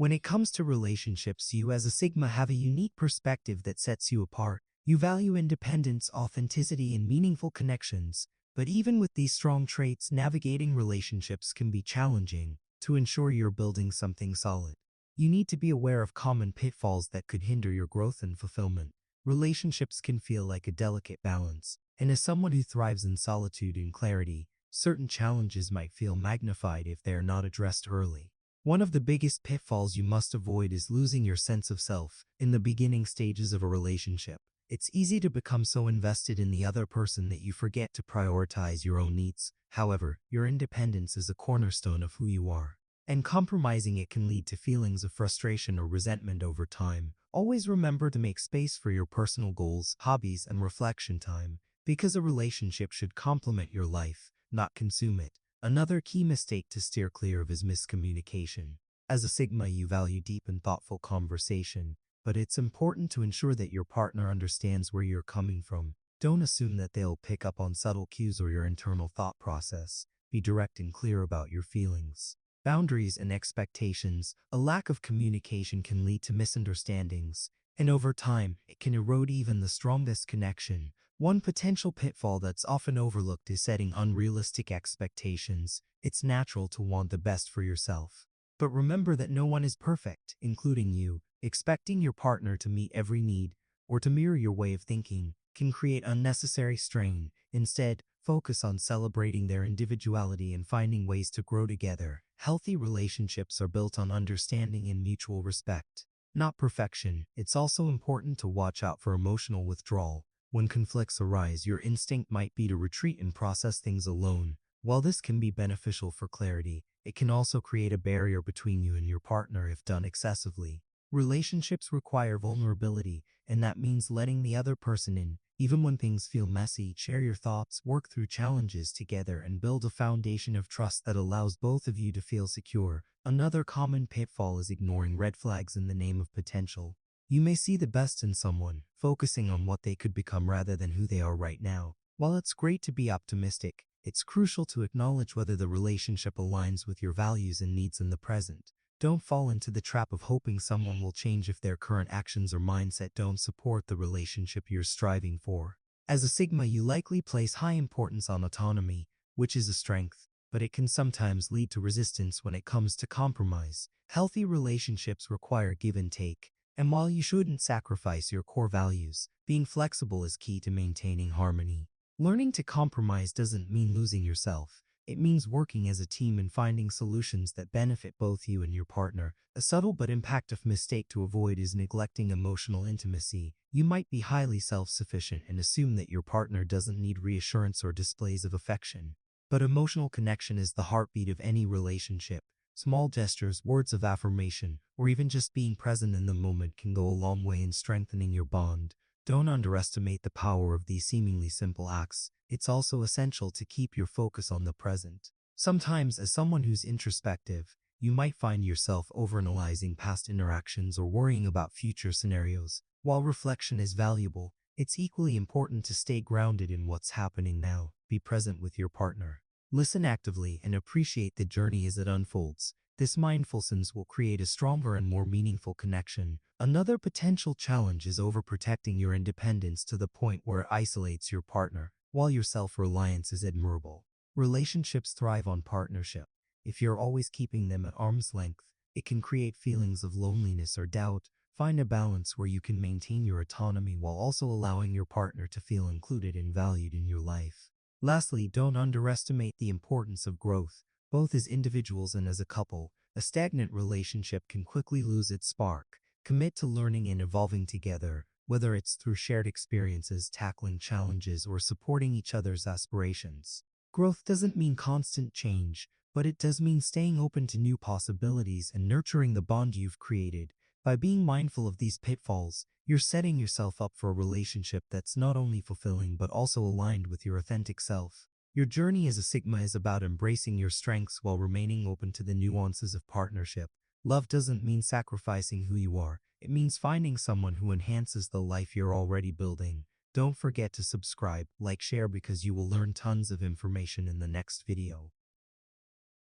When it comes to relationships, you as a Sigma have a unique perspective that sets you apart. You value independence, authenticity, and meaningful connections. But even with these strong traits, navigating relationships can be challenging. To ensure you're building something solid, you need to be aware of common pitfalls that could hinder your growth and fulfillment. Relationships can feel like a delicate balance, and as someone who thrives in solitude and clarity, certain challenges might feel magnified if they are not addressed early. One of the biggest pitfalls you must avoid is losing your sense of self. In the beginning stages of a relationship, it's easy to become so invested in the other person that you forget to prioritize your own needs. However, your independence is a cornerstone of who you are, and compromising it can lead to feelings of frustration or resentment over time. Always remember to make space for your personal goals, hobbies, and reflection time, because a relationship should complement your life, not consume it. Another key mistake to steer clear of is miscommunication. As a Sigma, you value deep and thoughtful conversation, but it's important to ensure that your partner understands where you're coming from. Don't assume that they'll pick up on subtle cues or your internal thought process. Be direct and clear about your feelings, boundaries, and expectations. A lack of communication can lead to misunderstandings, and over time, it can erode even the strongest connection. One potential pitfall that's often overlooked is setting unrealistic expectations. It's natural to want the best for yourself, but remember that no one is perfect, including you. Expecting your partner to meet every need or to mirror your way of thinking can create unnecessary strain. Instead, focus on celebrating their individuality and finding ways to grow together. Healthy relationships are built on understanding and mutual respect, not perfection. It's also important to watch out for emotional withdrawal. When conflicts arise, your instinct might be to retreat and process things alone. While this can be beneficial for clarity, it can also create a barrier between you and your partner if done excessively. Relationships require vulnerability, and that means letting the other person in. Even when things feel messy, share your thoughts, work through challenges together, and build a foundation of trust that allows both of you to feel secure. Another common pitfall is ignoring red flags in the name of potential. You may see the best in someone, focusing on what they could become rather than who they are right now. While it's great to be optimistic, it's crucial to acknowledge whether the relationship aligns with your values and needs in the present. Don't fall into the trap of hoping someone will change if their current actions or mindset don't support the relationship you're striving for. As a Sigma, you likely place high importance on autonomy, which is a strength, but it can sometimes lead to resistance when it comes to compromise. Healthy relationships require give and take, and while you shouldn't sacrifice your core values, being flexible is key to maintaining harmony. Learning to compromise doesn't mean losing yourself. It means working as a team and finding solutions that benefit both you and your partner. A subtle but impactful mistake to avoid is neglecting emotional intimacy. You might be highly self-sufficient and assume that your partner doesn't need reassurance or displays of affection. But emotional connection is the heartbeat of any relationship. Small gestures, words of affirmation, or even just being present in the moment can go a long way in strengthening your bond. Don't underestimate the power of these seemingly simple acts. It's also essential to keep your focus on the present. Sometimes, as someone who's introspective, you might find yourself overanalyzing past interactions or worrying about future scenarios. While reflection is valuable, it's equally important to stay grounded in what's happening now. Be present with your partner. Listen actively and appreciate the journey as it unfolds. This mindfulness will create a stronger and more meaningful connection. Another potential challenge is overprotecting your independence to the point where it isolates your partner. While your self-reliance is admirable, relationships thrive on partnership. If you're always keeping them at arm's length, it can create feelings of loneliness or doubt. Find a balance where you can maintain your autonomy while also allowing your partner to feel included and valued in your life. Lastly, don't underestimate the importance of growth. Both as individuals and as a couple, a stagnant relationship can quickly lose its spark. Commit to learning and evolving together, whether it's through shared experiences, tackling challenges, or supporting each other's aspirations. Growth doesn't mean constant change, but it does mean staying open to new possibilities and nurturing the bond you've created. By being mindful of these pitfalls, you're setting yourself up for a relationship that's not only fulfilling but also aligned with your authentic self. Your journey as a Sigma is about embracing your strengths while remaining open to the nuances of partnership. Love doesn't mean sacrificing who you are. It means finding someone who enhances the life you're already building. Don't forget to subscribe, like, share, because you will learn tons of information in the next video.